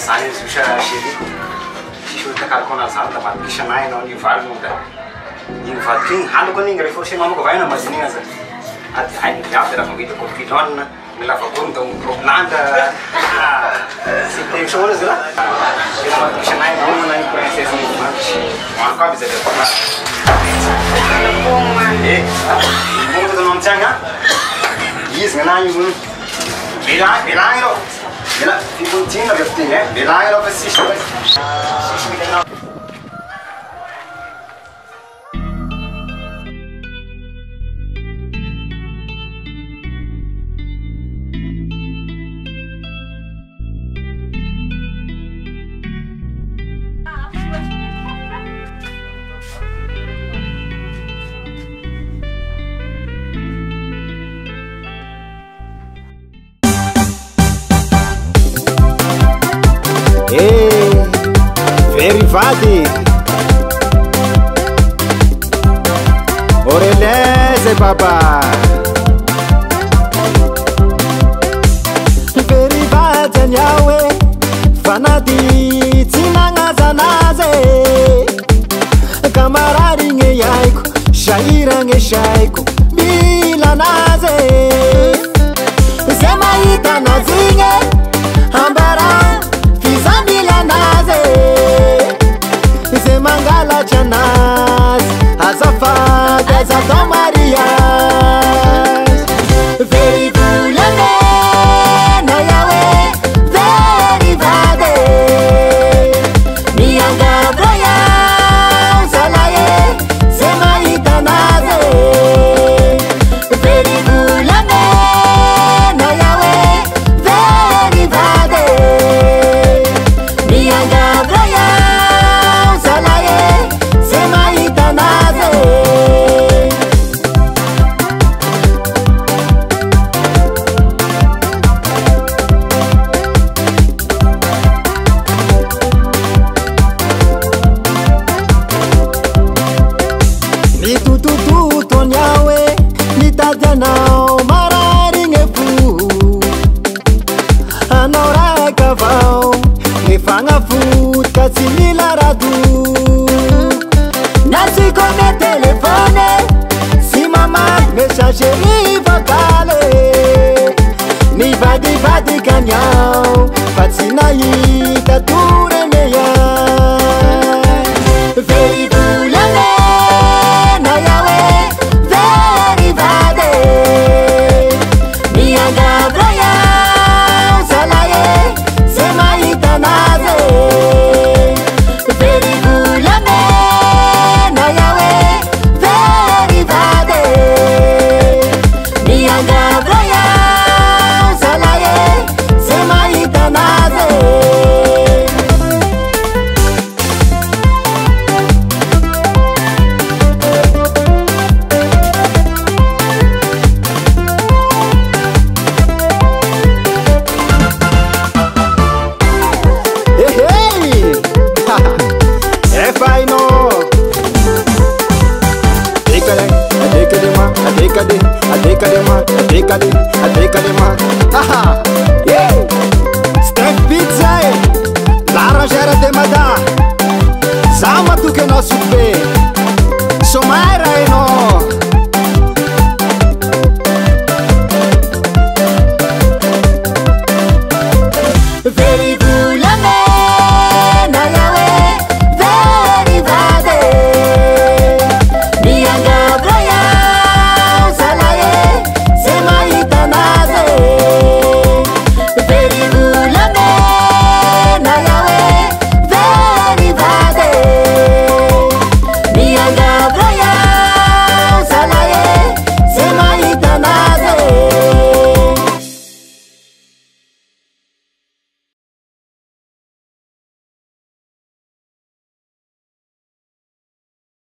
Saya susah sih. Siswa tak kau nak sahaja dapat kisah naik nonggi value muda. Ini value halu kan ini referensi mama kau bayar nama sini aja. Ada hari ni apa dah mungkin tu kopiton, mila fakun tu nanda. Sipir semua tu lah. Kisah naik nonggi naik proses ni macam mana bisa dapat. Ibu tu nama canga. Yes, mana ibu? Bilang itu. Bila ibu cina berarti ya, bilang itu pasti sudah. Verivati Oreleze baba Verivati anyawe Fanati tsinangazanaze Kamarari nge yaiko Shaira nge shaiko Milanaze Semaita nazinge Ambara Mangala chanas azafada za Maria very bulane na yawe very vade mianga broya salaye semaita naze very bulane na yawe very vade mianga broya Mensageri vocale Ni vadi cagnao Fazzinayi tature meia Veri bulane Na yawe Veri vade Mi anga broya Salaye Semayi tanaze Veri bulane Na yawe Veri vade Adecadema, haha, yeah. Step pizza, laranja de madá, sama tu que nosso pé.